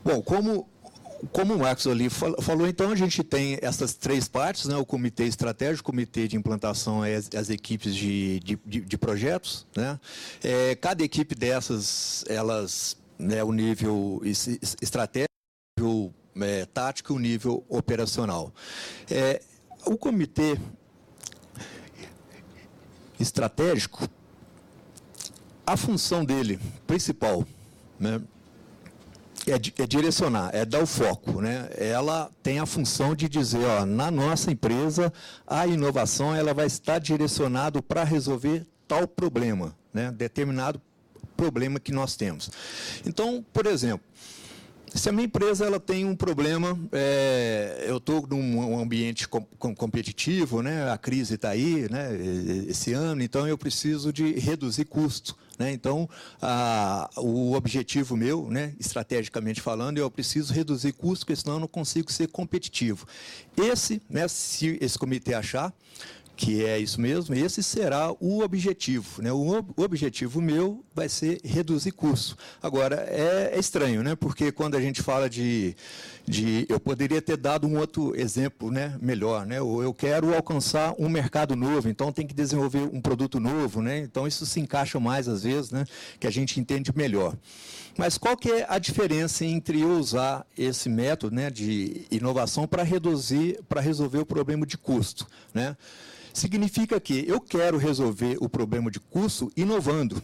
Bom, como o Marcos ali falou, então a gente tem essas três partes, né? O comitê estratégico, o comitê de implantação e as equipes de projetos, né? Cada equipe dessas, elas, né, o nível estratégico, o nível tático e o nível operacional. O comitê estratégico, a função dele principal, né, é direcionar, é dar o foco, né? Ela tem a função de dizer, ó, na nossa empresa, a inovação ela vai estar direcionado para resolver tal problema, né? Determinado problema que nós temos. Então, por exemplo, se a minha empresa ela tem um problema, eu estou num ambiente competitivo, né? A crise está aí, né? Esse ano, então eu preciso de reduzir custo, né? Então, o objetivo meu, né? Estrategicamente falando, eu preciso reduzir custo, porque senão eu não consigo ser competitivo. Né? Se esse comitê achar que é isso mesmo, esse será o objetivo, né? O objetivo meu vai ser reduzir custo. Agora, é estranho, né? Porque quando a gente fala eu poderia ter dado um outro exemplo, né? Melhor, né? Eu quero alcançar um mercado novo, então tem que desenvolver um produto novo, né? Então isso se encaixa mais às vezes, né? Que a gente entende melhor. Mas qual que é a diferença entre eu usar esse método, né, de inovação para resolver o problema de custo, né? Significa que eu quero resolver o problema de custo inovando,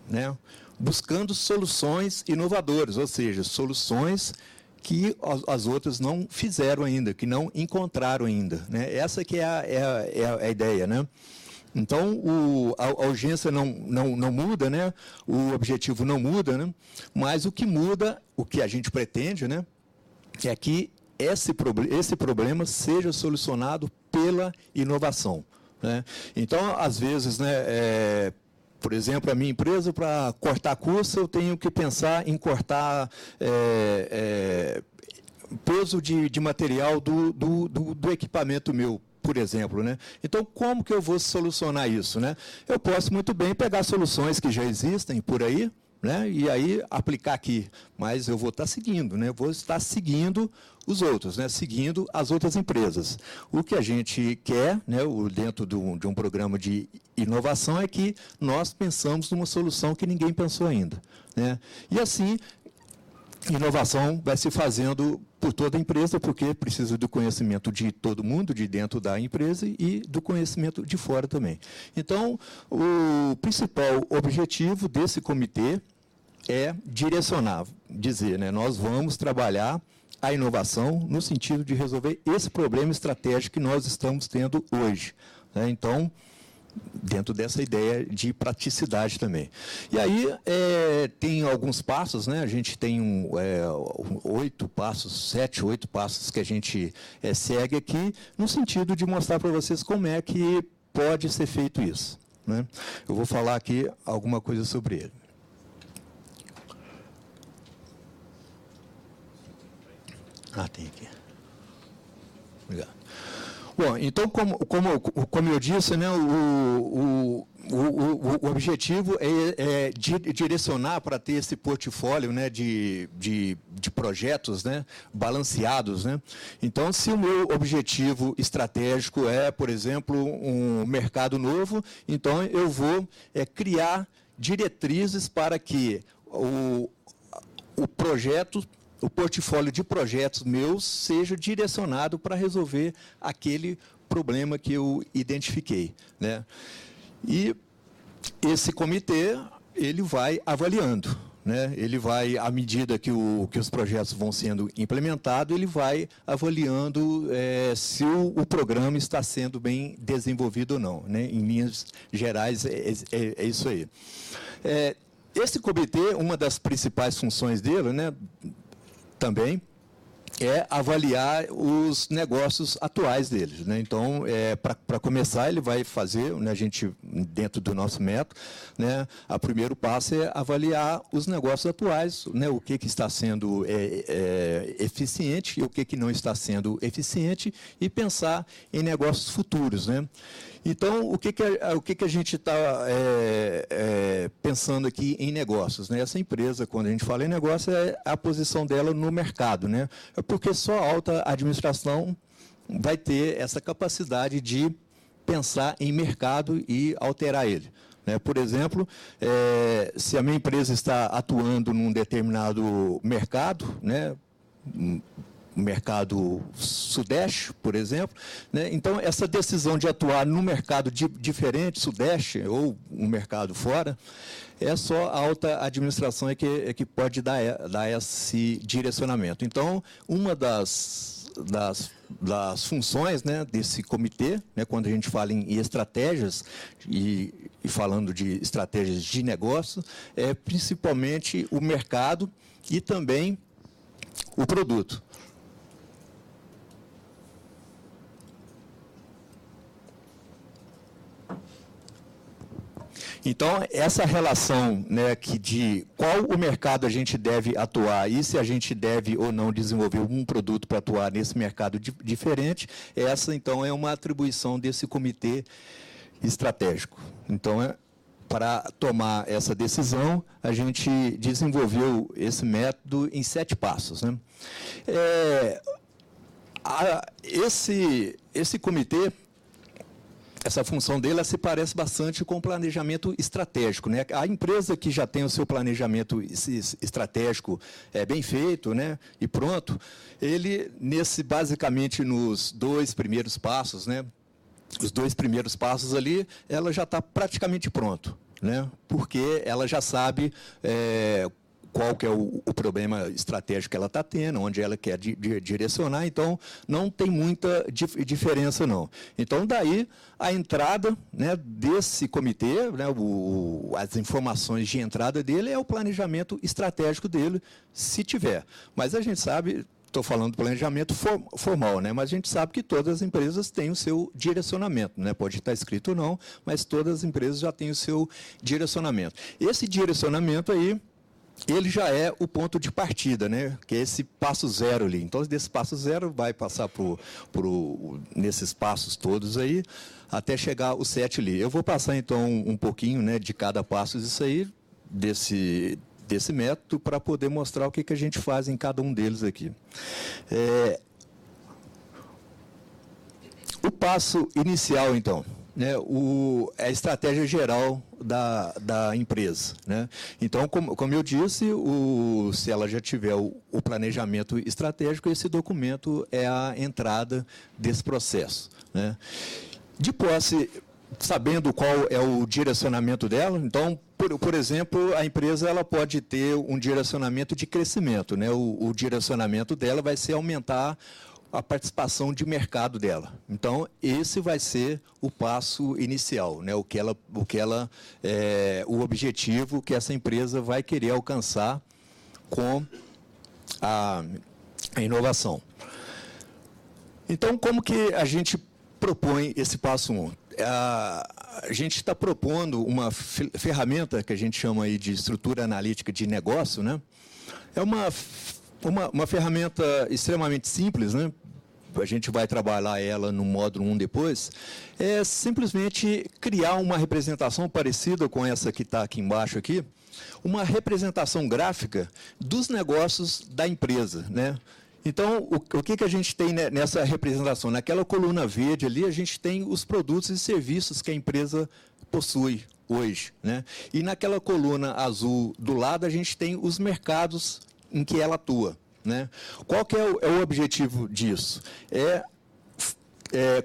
né? Buscando soluções inovadoras, ou seja, soluções que as outras não fizeram ainda, que não encontraram ainda, né? Essa que é a ideia, né? Então, a urgência não muda, né? O objetivo não muda, né? Mas o que muda, o que a gente pretende, né, é que esse problema seja solucionado pela inovação, né? Então, às vezes, né, por exemplo, a minha empresa, para cortar custo, eu tenho que pensar em cortar peso de material do equipamento meu, por exemplo, né? Então, como que eu vou solucionar isso, né? Eu posso muito bem pegar soluções que já existem por aí, né, e aí aplicar aqui, mas eu vou estar seguindo, né? Eu vou estar seguindo os outros, né? Seguindo as outras empresas. O que a gente quer, né, dentro de um programa de inovação, é que nós pensamos numa solução que ninguém pensou ainda, né? E assim, inovação vai se fazendo por toda a empresa, porque precisa do conhecimento de todo mundo, de dentro da empresa, e do conhecimento de fora também. Então, o principal objetivo desse comitê é direcionar, dizer, né, nós vamos trabalhar a inovação no sentido de resolver esse problema estratégico que nós estamos tendo hoje, né? Então, dentro dessa ideia de praticidade também. E aí tem alguns passos, né? A gente tem 8 passos, 7, 8 passos que a gente segue aqui, no sentido de mostrar para vocês como é que pode ser feito isso, né? Eu vou falar aqui alguma coisa sobre ele. Tem aqui. Obrigado. Bom, então, como eu disse, né, o objetivo é direcionar para ter esse portfólio, né, de projetos, né, balanceados, né? Então, se o meu objetivo estratégico é, por exemplo, um mercado novo, então eu vou criar diretrizes para que o portfólio de projetos meus seja direcionado para resolver aquele problema que eu identifiquei, né? E esse comitê, ele vai avaliando, né? Ele vai, à medida que os projetos vão sendo implementados, ele vai avaliando se o programa está sendo bem desenvolvido ou não, né? Em linhas gerais, é isso aí. Esse comitê, uma das principais funções dele, né, também é avaliar os negócios atuais deles, né? Então, para começar, ele vai fazer, né, a gente, dentro do nosso método, né, o primeiro passo é avaliar os negócios atuais, né, o que está sendo eficiente e o que não está sendo eficiente, e pensar em negócios futuros, né? Então, o que a gente está pensando aqui em negócios, né? Essa empresa, quando a gente fala em negócio, é a posição dela no mercado, né? É porque só a alta administração vai ter essa capacidade de pensar em mercado e alterar ele, né? Por exemplo, se a minha empresa está atuando num determinado mercado, né, mercado sudeste, por exemplo, né? Então, essa decisão de atuar no mercado diferente, sudeste, ou um mercado fora, é só a alta administração que pode dar esse direcionamento. Então, uma das funções, né, desse comitê, né, quando a gente fala em estratégias, e falando de estratégias de negócio, é principalmente o mercado e também o produto. Então, essa relação, né, de qual o mercado a gente deve atuar e se a gente deve ou não desenvolver um produto para atuar nesse mercado diferente, essa, então, é uma atribuição desse comitê estratégico. Então, para tomar essa decisão, a gente desenvolveu esse método em 7 passos, né? Esse comitê, essa função dele, se parece bastante com o planejamento estratégico, né? A empresa que já tem o seu planejamento estratégico bem feito, né, e pronto, ele, basicamente, nos 2 primeiros passos, né, os 2 primeiros passos ali, ela já está praticamente pronto, né, porque ela já sabe qual que é o problema estratégico que ela está tendo, onde ela quer direcionar, então não tem muita diferença, não. Então, daí, a entrada, né, desse comitê, né, as informações de entrada dele é o planejamento estratégico dele, se tiver. Mas a gente sabe, estou falando do planejamento formal, né, mas a gente sabe que todas as empresas têm o seu direcionamento, né, pode estar escrito ou não, mas todas as empresas já têm o seu direcionamento. Esse direcionamento aí, ele já é o ponto de partida, né? Que é esse passo zero ali. Então, desse passo zero, vai passar nesses passos todos aí, até chegar o 7 ali. Eu vou passar, então, um pouquinho, né, de cada passo disso aí, desse método, para poder mostrar o que a gente faz em cada um deles aqui. O passo inicial, então, né, a estratégia geral da empresa, né? Então, como eu disse, se ela já tiver o planejamento estratégico, esse documento é a entrada desse processo, né? De posse, sabendo qual é o direcionamento dela, então, por exemplo, a empresa ela pode ter um direcionamento de crescimento, né? O direcionamento dela vai ser aumentar a participação de mercado dela. Então, esse vai ser o passo inicial, né? O objetivo que essa empresa vai querer alcançar com a inovação. Então, como que a gente propõe esse passo 1? A gente está propondo uma ferramenta que a gente chama aí de estrutura analítica de negócio, né? É uma ferramenta extremamente simples, né? A gente vai trabalhar ela no módulo 1 depois, é simplesmente criar uma representação parecida com essa que está aqui embaixo, uma representação gráfica dos negócios da empresa, né? Então, o que a gente tem nessa representação? Naquela coluna verde ali, a gente tem os produtos e serviços que a empresa possui hoje, né? E naquela coluna azul do lado, a gente tem os mercados em que ela atua, né? Qual que é o objetivo disso?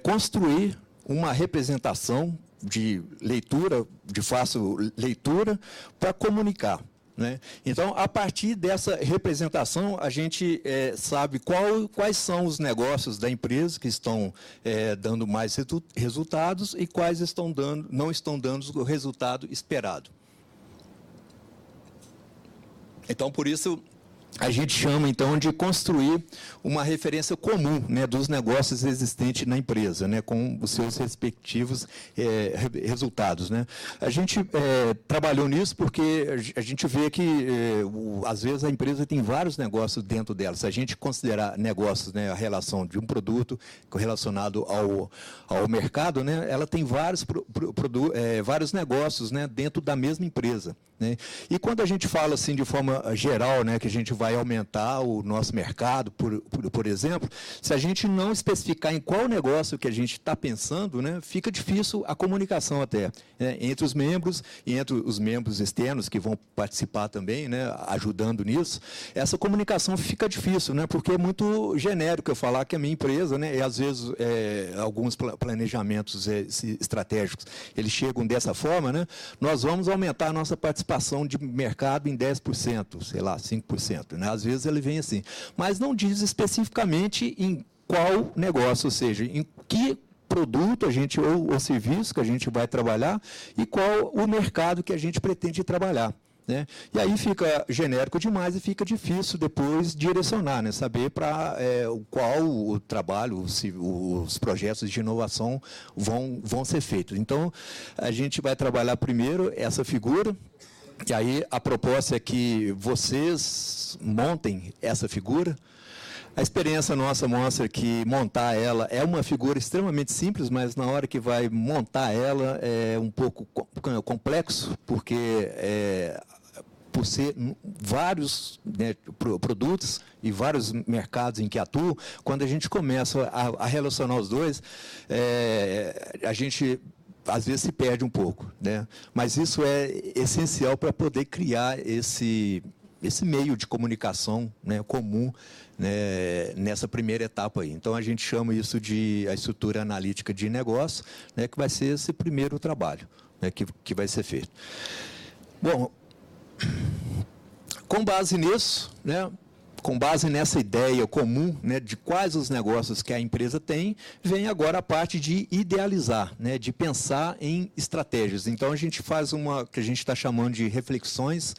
Construir uma representação de leitura, de fácil leitura, para comunicar, né? Então, a partir dessa representação, a gente sabe quais são os negócios da empresa que estão dando mais resultados e quais não estão dando o resultado esperado. Então, por isso, a gente chama, então, de construir uma referência comum, né, dos negócios existentes na empresa, né, com os seus respectivos resultados, né. A gente trabalhou nisso porque a gente vê que, às vezes, a empresa tem vários negócios dentro dela. Se a gente considerar negócios, né, a relação de um produto relacionado ao mercado, né, ela tem vários negócios, né, dentro da mesma empresa, né. E quando a gente fala assim de forma geral, né, que a gente vai aumentar o nosso mercado, por exemplo, se a gente não especificar em qual negócio que a gente está pensando, né, fica difícil a comunicação até, né, entre os membros e entre os membros externos que vão participar também, né, ajudando nisso. Essa comunicação fica difícil, né, porque é muito genérico eu falar que a minha empresa, né, e às vezes alguns planejamentos estratégicos, eles chegam dessa forma, né, nós vamos aumentar a nossa participação de mercado em 10%, sei lá, 5%. Né? Às vezes ele vem assim. Mas não diz especificamente em qual negócio, ou seja, em que produto a gente, ou serviço que a gente vai trabalhar e qual o mercado que a gente pretende trabalhar. Né? E aí fica genérico demais e fica difícil depois direcionar, né? Saber para qual o trabalho, os projetos de inovação vão ser feitos. Então, a gente vai trabalhar primeiro essa figura. E aí a proposta é que vocês montem essa figura. A experiência nossa mostra que montar ela é uma figura extremamente simples, mas na hora que vai montar ela é um pouco complexo, porque por ser vários, né, produtos e vários mercados em que atuam, quando a gente começa a relacionar os dois, a gente às vezes se perde um pouco, né? Mas isso é essencial para poder criar esse meio de comunicação, né, comum, né, nessa primeira etapa aí. Então, a gente chama isso de a estrutura analítica de negócio, né, que vai ser esse primeiro trabalho, né, que vai ser feito. Bom, com base nisso, né, com base nessa ideia comum, né, de quais os negócios que a empresa tem, vem agora a parte de idealizar, né, de pensar em estratégias. Então, a gente faz uma que a gente está chamando de reflexões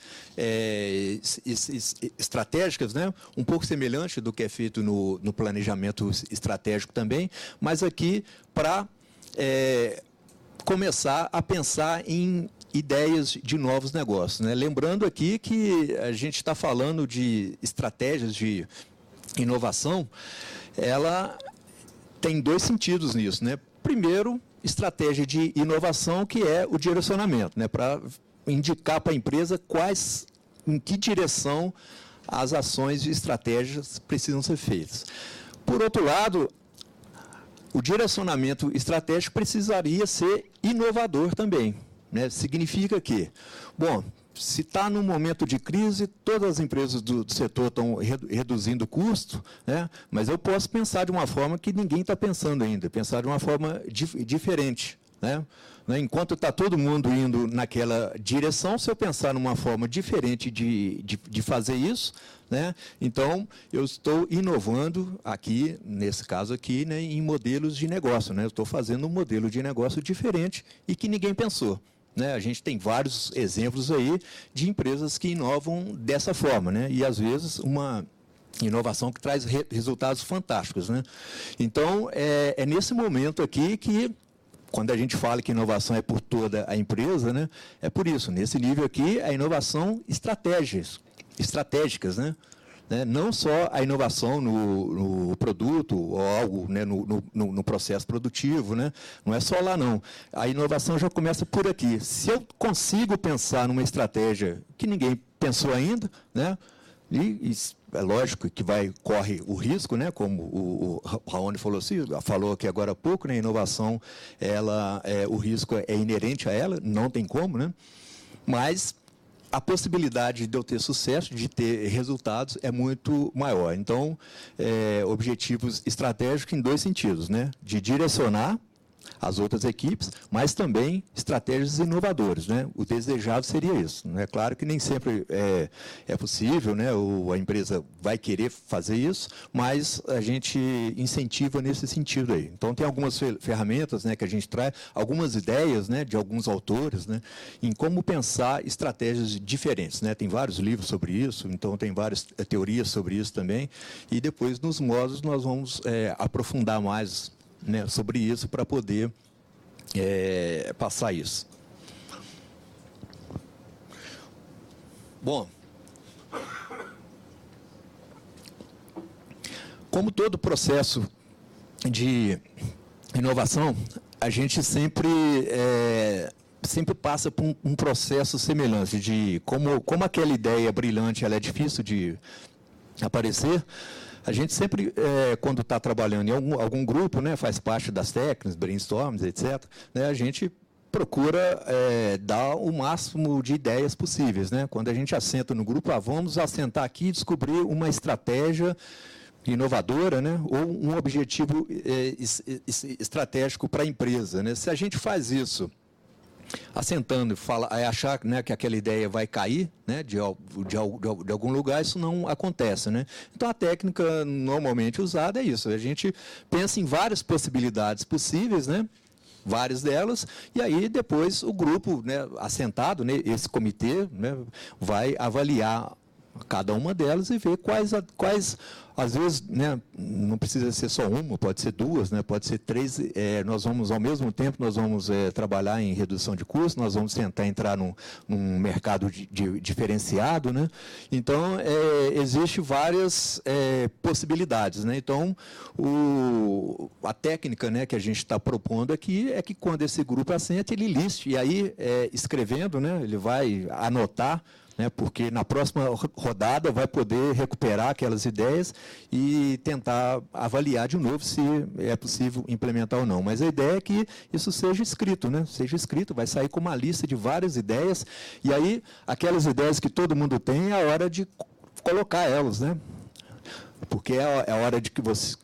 estratégicas, né, um pouco semelhante do que é feito no planejamento estratégico também, mas aqui para começar a pensar em ideias de novos negócios, né? Lembrando aqui que a gente está falando de estratégias de inovação, ela tem dois sentidos nisso, né? Primeiro, estratégia de inovação, que é o direcionamento, né? Para indicar para a empresa em que direção as ações e estratégias precisam ser feitas. Por outro lado, o direcionamento estratégico precisaria ser inovador também. Né? Significa que, bom, se está num momento de crise, todas as empresas do setor estão reduzindo o custo, né? Mas eu posso pensar de uma forma que ninguém está pensando ainda, pensar de uma forma diferente. Né? Enquanto está todo mundo indo naquela direção, se eu pensar numa forma diferente de fazer isso, né? Então, eu estou inovando aqui, nesse caso aqui, né, em modelos de negócio. Né? Eu estou fazendo um modelo de negócio diferente e que ninguém pensou. Né? A gente tem vários exemplos aí de empresas que inovam dessa forma, né? E, às vezes, uma inovação que traz resultados fantásticos. Né? Então, é nesse momento aqui que, quando a gente fala que inovação é por toda a empresa, né? É por isso, nesse nível aqui, a inovação estratégicas, né? Não só a inovação no produto ou algo, né, no processo produtivo, né? Não é só lá, não. A inovação já começa por aqui. Se eu consigo pensar numa estratégia que ninguém pensou ainda, né? E é lógico que corre o risco, né? Como o Raoni falou aqui agora há pouco, né? A inovação, o risco é inerente a ela, não tem como, né? Mas a possibilidade de eu ter sucesso, de ter resultados, é muito maior. Então, objetivos estratégicos em dois sentidos, né? De direcionar as outras equipes, mas também estratégias inovadoras, né? O desejado seria isso. É claro que nem sempre é possível, né? Ou a empresa vai querer fazer isso, mas a gente incentiva nesse sentido aí. Então, tem algumas ferramentas, né, que a gente traz, algumas ideias, né, de alguns autores, né, em como pensar estratégias diferentes, né? Tem vários livros sobre isso, então tem várias teorias sobre isso também, e depois nos módulos nós vamos aprofundar mais, né, sobre isso para poder passar isso. Bom, como todo processo de inovação, a gente sempre passa por um processo semelhante de como aquela ideia brilhante ela é difícil de aparecer. A gente sempre, quando está trabalhando em algum grupo, né, faz parte das técnicas, brainstorms, etc., né, a gente procura dar o máximo de ideias possíveis, né? Quando a gente assenta no grupo, vamos assentar aqui e descobrir uma estratégia inovadora, né, ou um objetivo estratégico para a empresa, né? Se a gente faz isso assentando e achar, né, que aquela ideia vai cair, né, de algum lugar, isso não acontece, né? Então, a técnica normalmente usada é isso. A gente pensa em várias possibilidades possíveis, né, várias delas, e aí depois o grupo, né, assentado, né, esse comitê, né, vai avaliar cada uma delas e ver quais às vezes, né, não precisa ser só uma, pode ser duas, né, pode ser três. Nós vamos, ao mesmo tempo, nós vamos trabalhar em redução de custos, nós vamos tentar entrar num mercado diferenciado, né? Então, existe várias possibilidades, né? Então, a técnica, né, que a gente está propondo aqui é que quando esse grupo assenta, ele liste, e aí, escrevendo, né, ele vai anotar, né, porque na próxima rodada vai poder recuperar aquelas ideias e tentar avaliar de novo se é possível implementar ou não. Mas a ideia é que isso seja escrito, né? Seja escrito, vai sair com uma lista de várias ideias, e aí aquelas ideias que todo mundo tem, é a hora de colocar elas, né? Porque é a hora de que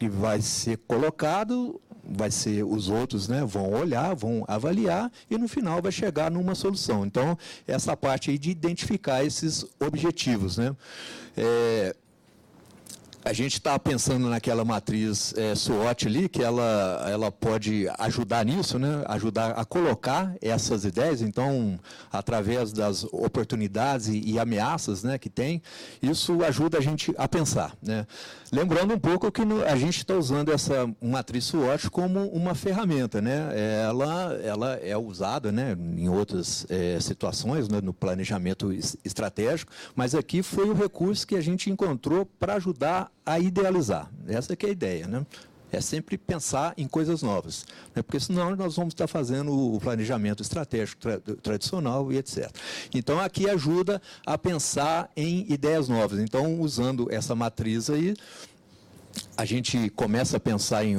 vai ser colocado, vai ser os outros, né, vão olhar, vão avaliar e no final vai chegar numa solução. Então, essa parte aí de identificar esses objetivos, né? A gente está pensando naquela matriz SWOT ali, que ela pode ajudar nisso, né? Ajudar a colocar essas ideias. Então, através das oportunidades e ameaças, né, que tem, isso ajuda a gente a pensar, né? Lembrando um pouco que a gente está usando essa matriz SWOT como uma ferramenta, né? Ela é usada, né, em outras situações, né, no planejamento estratégico, mas aqui foi o recurso que a gente encontrou para ajudar a idealizar. Essa que é a ideia, né? É sempre pensar em coisas novas, né? Porque senão nós vamos estar fazendo o planejamento estratégico tradicional e etc. Então, aqui ajuda a pensar em ideias novas. Então, usando essa matriz aí, a gente começa a pensar em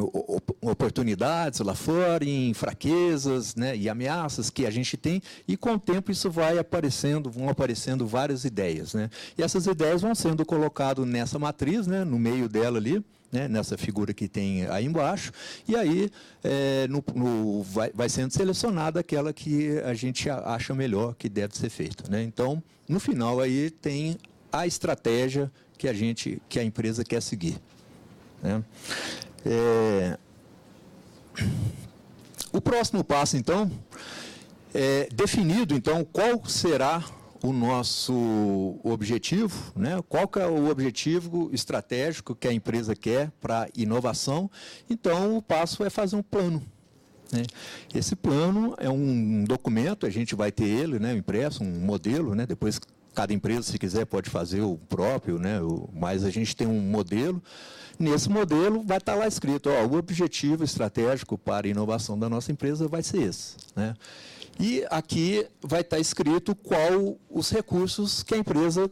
oportunidades lá fora, em fraquezas, né, e ameaças que a gente tem, e com o tempo isso vão aparecendo várias ideias, né? E essas ideias vão sendo colocadas nessa matriz, né, no meio dela ali, né, nessa figura que tem aí embaixo, e aí vai sendo selecionada aquela que a gente acha melhor que deve ser feita, né? Então, no final aí tem a estratégia que a empresa quer seguir, né? O próximo passo, então, definido, então, qual será o nosso objetivo, né? Qual que é o objetivo estratégico que a empresa quer para inovação? Então, o passo é fazer um plano, né? Esse plano é um documento, a gente vai ter ele, né, impresso, um modelo, né? Depois, cada empresa, se quiser, pode fazer o próprio, né? Mas a gente tem um modelo. Nesse modelo vai estar lá escrito, o objetivo estratégico para a inovação da nossa empresa vai ser esse, né? E aqui vai estar escrito qual os recursos que a empresa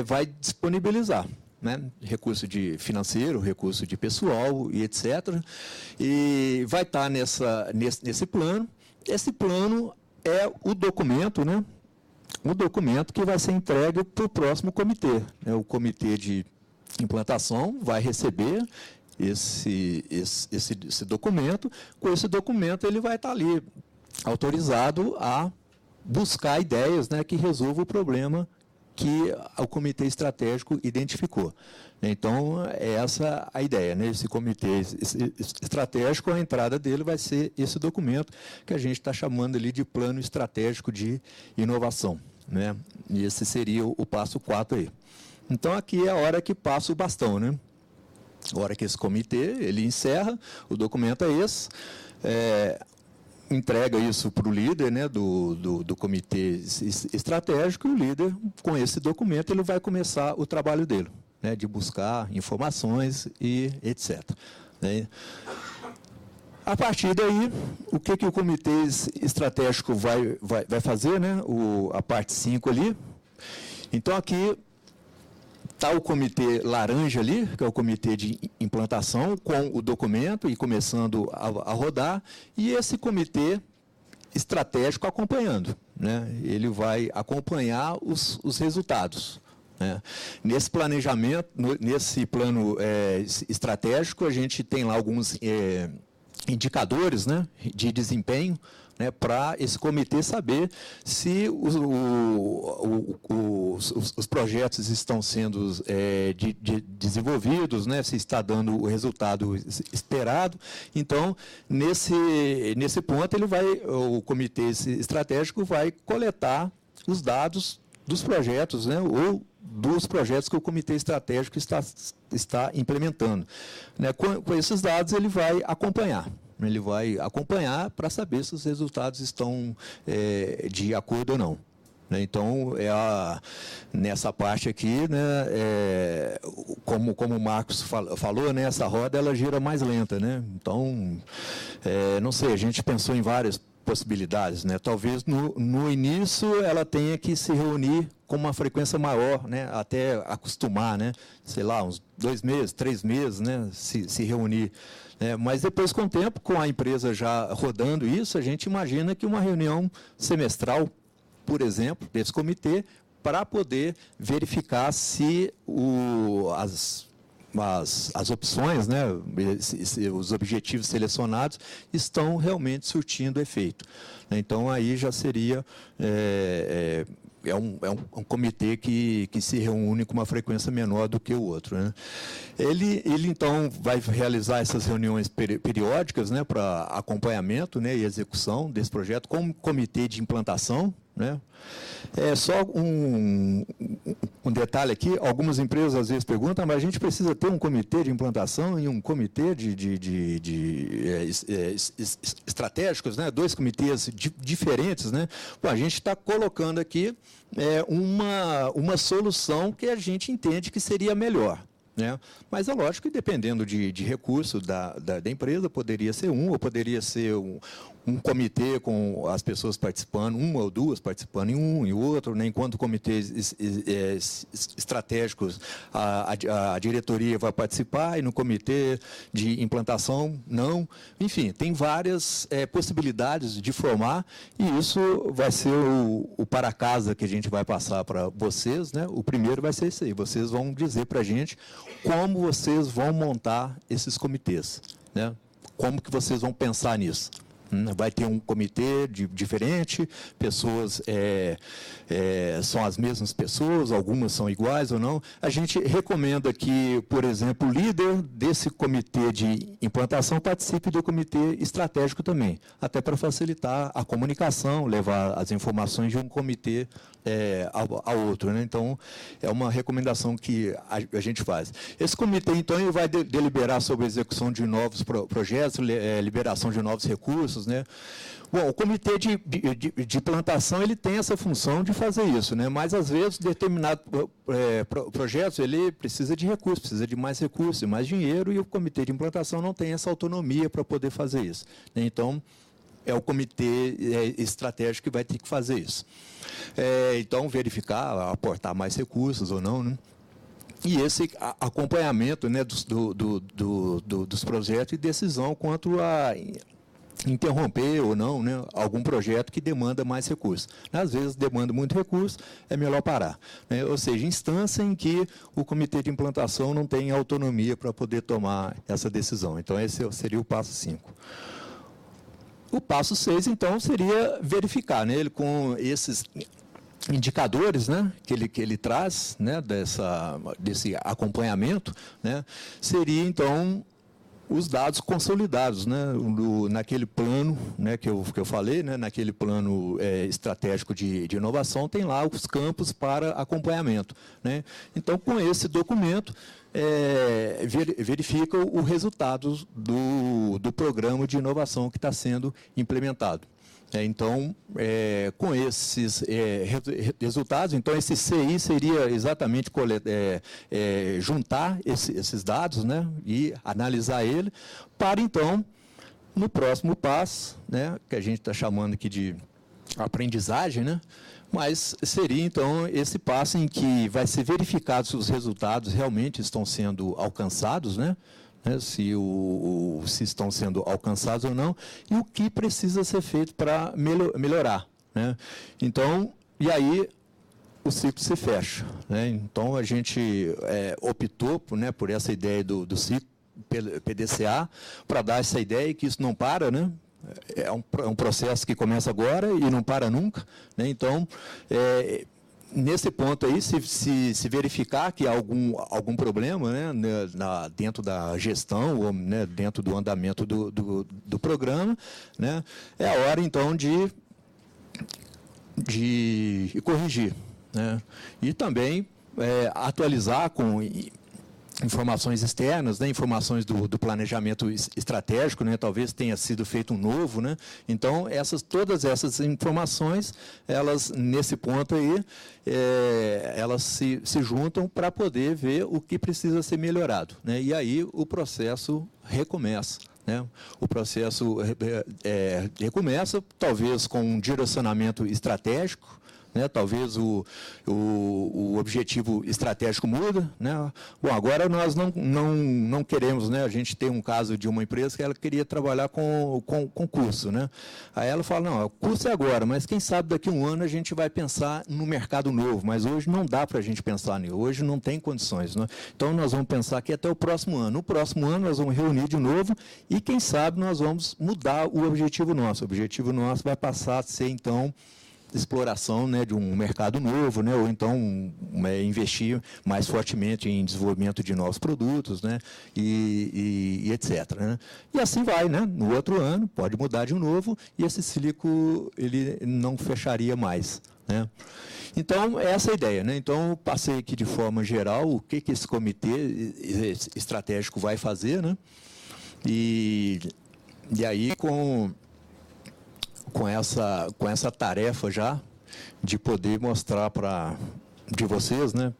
vai disponibilizar, né? Recurso de financeiro, recurso de pessoal e etc. E vai estar nesse plano. Esse plano é o documento, né? O documento que vai ser entregue para o próximo comitê, né? O comitê de implantação vai receber, esse documento. Com esse documento, ele vai estar ali autorizado a buscar ideias, né, que resolvam o problema que o comitê estratégico identificou. Então, é essa a ideia, né? Esse comitê estratégico, a entrada dele vai ser esse documento que a gente está chamando ali de Plano Estratégico de Inovação, né? E esse seria o passo 4 aí. Então, aqui é a hora que passa o bastão, né? A hora que esse comitê, ele encerra, o documento é esse, entrega isso para o líder, né, do comitê estratégico, e o líder, com esse documento, ele vai começar o trabalho dele, né, de buscar informações e etc. Né? A partir daí, o que o comitê estratégico vai fazer, né, a parte 5 ali. Então, aqui está o comitê laranja ali, que é o comitê de implantação, com o documento e começando a rodar, e esse comitê estratégico acompanhando, né? Ele vai acompanhar os resultados, né? Nesse planejamento, nesse plano estratégico, a gente tem lá alguns indicadores, né, de desempenho, né, para esse comitê saber se os projetos estão sendo desenvolvidos, né, se está dando o resultado esperado. Então, nesse ponto, o comitê estratégico vai coletar os dados dos projetos, né, ou dos projetos que o comitê estratégico está implementando. Né, com esses dados, ele vai acompanhar. Ele vai acompanhar para saber se os resultados estão de acordo ou não. Né? Então, nessa parte aqui, né, como o Marcos falou, né, essa roda ela gira mais lenta. Né? Então, não sei, a gente pensou em várias possibilidades. Né? Talvez no início ela tenha que se reunir com uma frequência maior, né, até acostumar, né, sei lá, uns 2 meses, 3 meses, né, se reunir. Mas depois, com o tempo, com a empresa já rodando isso, a gente imagina que uma reunião semestral, por exemplo, desse comitê, para poder verificar se as opções, né, os objetivos selecionados estão realmente surtindo efeito. Então, aí já seria um comitê que se reúne com uma frequência menor do que o outro. Né? Ele, então, vai realizar essas reuniões periódicas, né, para acompanhamento, né, e execução desse projeto, como comitê de implantação. Né? Só um detalhe aqui, algumas empresas às vezes perguntam, mas a gente precisa ter um comitê de implantação e um comitê estratégicos, né? 2 comitês diferentes. Né? Bom, a gente está colocando aqui uma solução que a gente entende que seria melhor. Né? Mas é lógico que, dependendo de recurso da empresa, poderia ser ou poderia ser um comitê com as pessoas participando, 1 ou 2 participando em um e outro, né? Enquanto comitês estratégicos, a diretoria vai participar, e no comitê de implantação, não. Enfim, tem várias possibilidades de formar, e isso vai ser o para-casa que a gente vai passar para vocês. Né? O primeiro vai ser isso aí, vocês vão dizer para a gente como vocês vão montar esses comitês. Né? Como que vocês vão pensar nisso? Vai ter um comitê diferente, pessoas são as mesmas pessoas, algumas são iguais ou não. A gente recomenda que, por exemplo, o líder desse comitê de implantação participe do comitê estratégico também, até para facilitar a comunicação, levar as informações de um comitê ao outro. Né? Então, é uma recomendação que a gente faz. Esse comitê, então, ele vai deliberar sobre a execução de novos projetos, liberação de novos recursos. Né? Bom, o comitê de plantação ele tem essa função de fazer isso, né? Mas às vezes determinado projeto ele precisa de recursos, precisa de mais recursos, mais dinheiro, e o comitê de implantação não tem essa autonomia para poder fazer isso. Né? Então, é o comitê estratégico que vai ter que fazer isso. Então, verificar, aportar mais recursos ou não, né? E esse acompanhamento, né, dos projetos e decisão quanto interromper ou não, né, algum projeto que demanda mais recursos. Às vezes, demanda muito recurso, é melhor parar, né? Ou seja, instância em que o comitê de implantação não tem autonomia para poder tomar essa decisão. Então, esse seria o passo 5. O passo 6, então, seria verificar, né, ele com esses indicadores, né, que ele traz, né, desse acompanhamento, né, seria, então, os dados consolidados, né, naquele plano, né, que eu falei, né, naquele plano estratégico de inovação, tem lá os campos para acompanhamento, né? Então, com esse documento, verifica o resultado do programa de inovação que está sendo implementado. Então, com esses resultados, então esse CI seria exatamente juntar esses dados, né, e analisar ele, para então, no próximo passo, né, que a gente está chamando aqui de aprendizagem, né, mas seria então esse passo em que vai ser verificado se os resultados realmente estão sendo alcançados, né, se estão sendo alcançados ou não, e o que precisa ser feito para melhorar, né? Então, e aí o ciclo se fecha, né? Então, a gente optou por essa ideia do ciclo PDCA, para dar essa ideia que isso não para, né? É um processo que começa agora e não para nunca, né? Então, nesse ponto aí, se verificar que há algum problema, né, dentro da gestão, ou, né, dentro do andamento do programa, né, é a hora, então, de corrigir, né, e também atualizar com informações externas, né, informações do planejamento estratégico, né, talvez tenha sido feito um novo, né, então todas essas informações, elas nesse ponto aí, elas se juntam para poder ver o que precisa ser melhorado, né, e aí o processo recomeça. Né? O processo recomeça, talvez com um direcionamento estratégico, né? Talvez o objetivo estratégico muda, né? Bom, agora nós não queremos, né? A gente tem um caso de uma empresa que ela queria trabalhar com curso, né? Aí ela fala, não, o curso é agora, mas quem sabe daqui a um ano a gente vai pensar no mercado novo, mas hoje não dá para a gente pensar nisso, hoje não tem condições, né? Então nós vamos pensar aqui até o próximo ano. No próximo ano nós vamos reunir de novo e quem sabe nós vamos mudar o objetivo nosso. O objetivo nosso vai passar a ser, então, exploração, né, de um mercado novo, né, ou então investir mais fortemente em desenvolvimento de novos produtos, né, e etc. Né? E assim vai, né? No outro ano pode mudar de novo e esse ciclo ele não fecharia mais, né? Então, essa é a ideia, né? Então, eu passei aqui de forma geral o que esse comitê estratégico vai fazer, né? E aí com essa tarefa já de poder mostrar de vocês, né,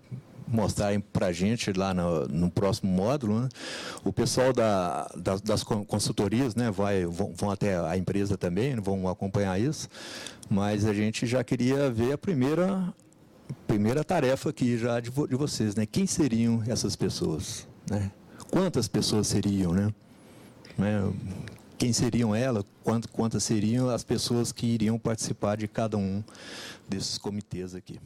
mostrarem para a gente lá no próximo módulo, né, o pessoal das consultorias, né, vão até a empresa também, vão acompanhar isso, mas a gente já queria ver a primeira tarefa aqui já de vocês, né, quem seriam essas pessoas, né, quantas pessoas seriam, né? Quem seriam elas, quantas seriam as pessoas que iriam participar de cada um desses comitês aqui.